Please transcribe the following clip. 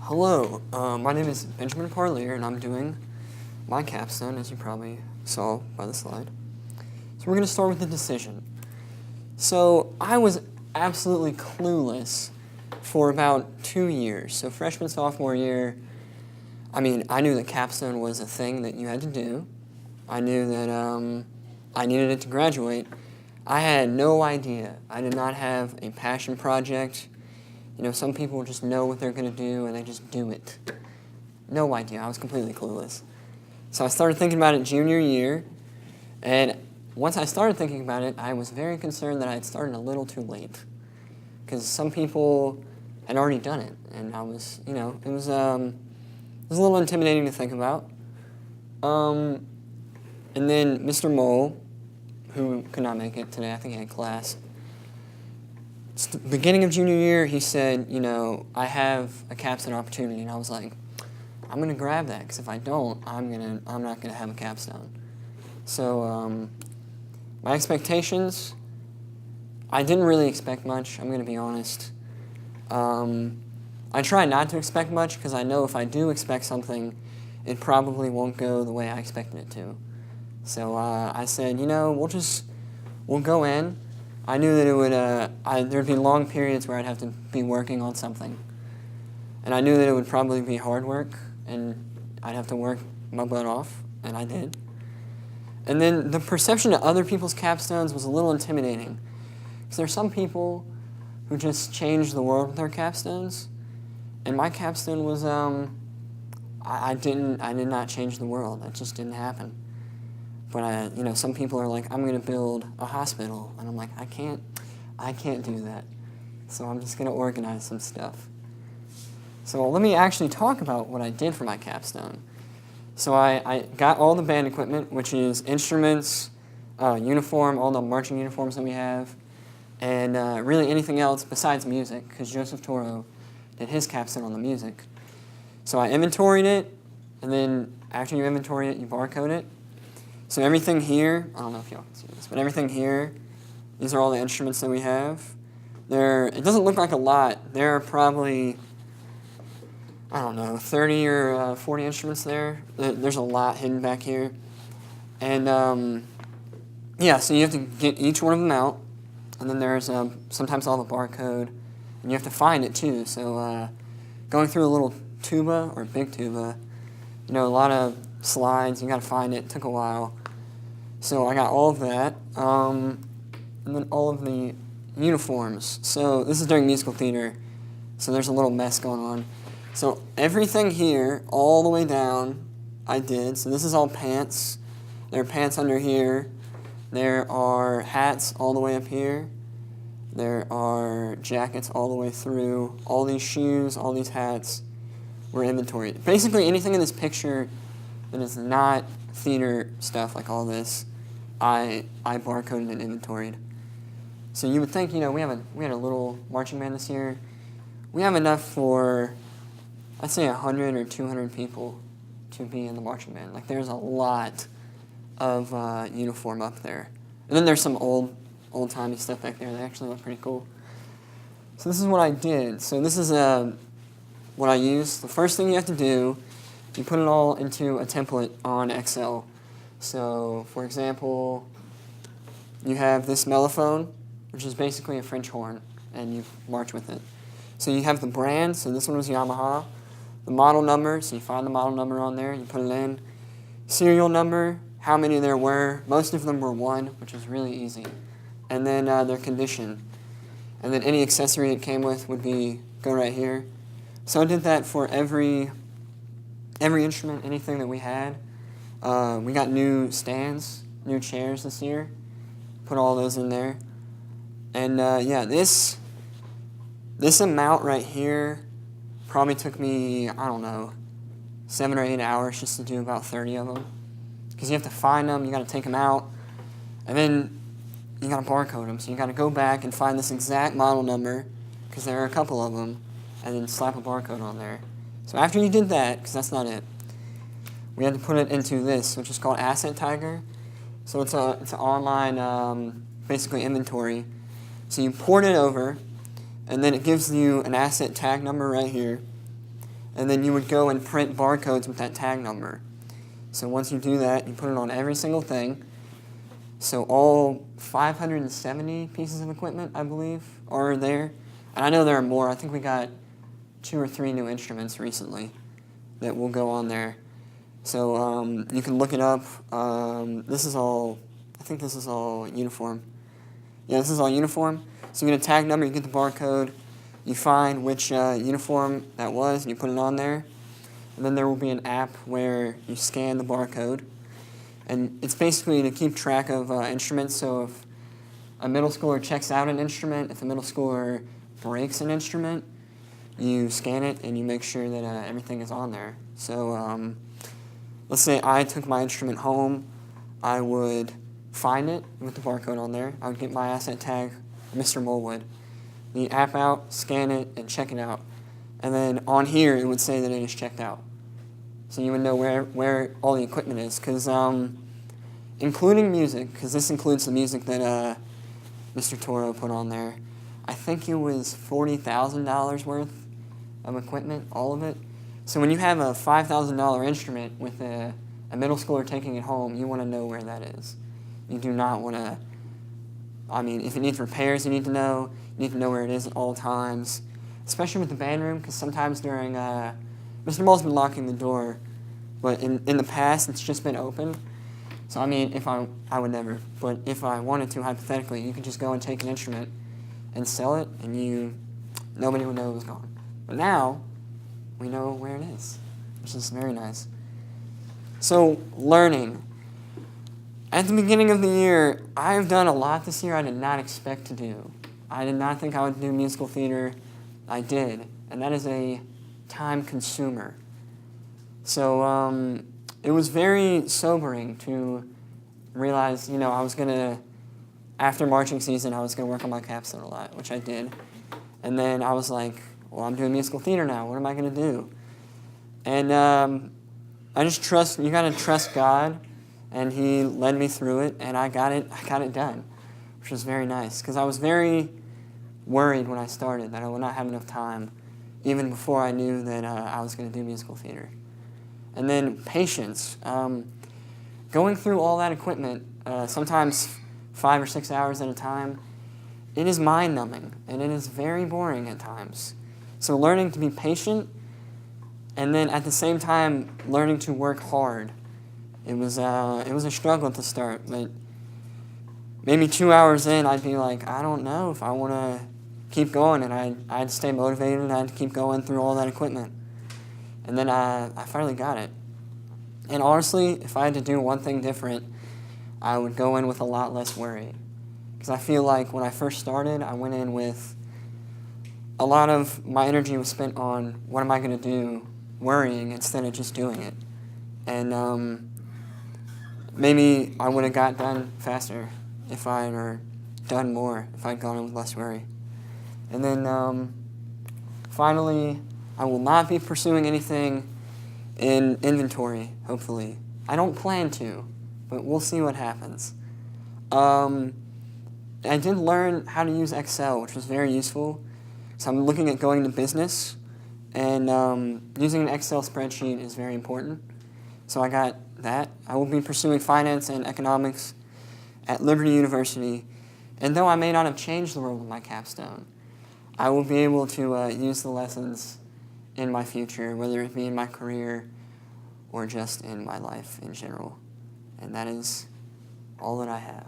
Hello, my name is Benjamin Parlier, and I'm doing my capstone, as you probably saw by the slide. So we're going to start with the decision. So I was absolutely clueless for about 2 years. So freshman, sophomore year, I knew that capstone was a thing that you had to do. I knew that I needed it to graduate. I had no idea. I did not have a passion project. You know, some people just know what they're going to do and they just do it. No idea. I was completely clueless. So I started thinking about it junior year, and once I started thinking about it, I was very concerned that I had started a little too late, because some people had already done it, and I was, it was a little intimidating to think about. And then Mr. Mole, who could not make it today, I think he had class. It's the beginning of junior year, he said, I have a capstone opportunity, and I was like, I'm going to grab that, because if I don't, I'm not going to have a capstone. So my expectations, I didn't really expect much, I'm going to be honest. I try not to expect much, because I know if I do expect something, it probably won't go the way I expected it to. So I said, we'll go in. I knew that it would, there'd be long periods where I'd have to be working on something. And I knew that it would probably be hard work, and I'd have to work my butt off, and I did. And then the perception of other people's capstones was a little intimidating, because there are some people who just change the world with their capstones, and my capstone was, I did not change the world. That just didn't happen. But some people are like, I'm going to build a hospital, and I'm like, I can't do that. So I'm just going to organize some stuff. So let me actually talk about what I did for my capstone. So I got all the band equipment, which is instruments, uniform, all the marching uniforms that we have, and really anything else besides music, because Joseph Toro did his capstone on the music. So I inventoried it, and then after you inventory it, you barcode it. So everything here, I don't know if y'all can see this, but everything here, these are all the instruments that we have. It doesn't look like a lot. There are probably, 30 or 40 instruments there. There's a lot hidden back here. And, so you have to get each one of them out. And then there's sometimes all the barcode. And you have to find it, too. So going through a little tuba, or a big tuba, a lot of slides, you got to find it. It took a while. So I got all of that, and then all of the uniforms. So this is during musical theater, so there's a little mess going on. So everything here, all the way down, I did. So this is all pants. There are pants under here. There are hats all the way up here. There are jackets all the way through. All these shoes, all these hats were inventoried. Basically anything in this picture that is not theater stuff like all this, I barcoded and inventoried. So you would think, we had a little marching band this year. We have enough for, I'd say 100 or 200 people to be in the marching band. Like there's a lot of uniform up there. And then there's some old-timey stuff back there that actually look pretty cool. So this is what I did. So this is what I used. The first thing you have to do, you put it all into a template on Excel. So, for example, you have this mellophone, which is basically a French horn, and you march with it. So you have the brand, so this one was Yamaha. The model number, so you find the model number on there, you put it in. Serial number, how many there were. Most of them were 1, which was really easy. And then their condition. And then any accessory it came with would go right here. So I did that for every instrument, anything that we had. We got new stands, new chairs this year. Put all those in there. And this amount right here probably took me, 7 or 8 hours just to do about 30 of them. Because you have to find them, you got to take them out, and then you got to barcode them. So you got to go back and find this exact model number, because there are a couple of them, and then slap a barcode on there. So after you did that, because that's not it, we had to put it into this, which is called Asset Tiger. So it's an online, basically inventory. So you port it over, and then it gives you an asset tag number right here. and then you would go and print barcodes with that tag number. So once you do that, you put it on every single thing. So all 570 pieces of equipment, I believe, are there. And I know there are more. I think we got 2 or 3 new instruments recently that will go on there. So you can look it up. This is all, I think this is all uniform. Yeah, this is all uniform. So you get a tag number, you get the barcode, you find which uniform that was, and you put it on there. And then there will be an app where you scan the barcode. And it's basically to keep track of instruments. So if a middle schooler checks out an instrument, if a middle schooler breaks an instrument, you scan it and you make sure that everything is on there. So let's say I took my instrument home, I would find it with the barcode on there. I would get my asset tag, Mr. Mulwood, the app out, scan it, and check it out. And then on here, it would say that it is checked out. So you would know where all the equipment is. Because including music, because this includes the music that Mr. Toro put on there, I think it was $40,000 worth of equipment, all of it. So when you have a $5,000 instrument with a middle schooler taking it home, you want to know where that is. You do not want to, I mean, if it needs repairs, you need to know where it is at all times, especially with the band room, because sometimes during, Mr. Mull's been locking the door, but in the past, it's just been open. So, I mean, I would never, but if I wanted to, hypothetically, you could just go and take an instrument and sell it, and nobody would know it was gone. But now, we know where it is, which is very nice. So, learning. At the beginning of the year, I've done a lot this year I did not expect to do. I did not think I would do musical theater. I did, and that is a time consumer. So it was very sobering to realize, I was going to, after marching season, I was going to work on my capstone a lot, which I did. And then I was like, well, I'm doing musical theater now. What am I going to do? And I just trust, you got to trust God. And he led me through it, and I got it done, which was very nice. Because I was very worried when I started that I would not have enough time, even before I knew that I was going to do musical theater. And then patience. Going through all that equipment, sometimes 5 or 6 hours at a time, it is mind-numbing, and it is very boring at times. So learning to be patient, and then at the same time, learning to work hard. It was a struggle at the start, but maybe 2 hours in, I'd be like, I don't know if I want to keep going, and I'd stay motivated, and I'd keep going through all that equipment. And then I finally got it. And honestly, if I had to do one thing different, I would go in with a lot less worry. Because I feel like when I first started, I went in with a lot of my energy was spent on what am I going to do, worrying instead of just doing it. And maybe I would have got done faster or done more if I'd gone in with less worry. And then finally, I will not be pursuing anything in inventory, hopefully. I don't plan to, but we'll see what happens. I did learn how to use Excel, which was very useful. So I'm looking at going to business, and using an Excel spreadsheet is very important. So I got that. I will be pursuing finance and economics at Liberty University. And though I may not have changed the world with my capstone, I will be able to use the lessons in my future, whether it be in my career or just in my life in general. And that is all that I have.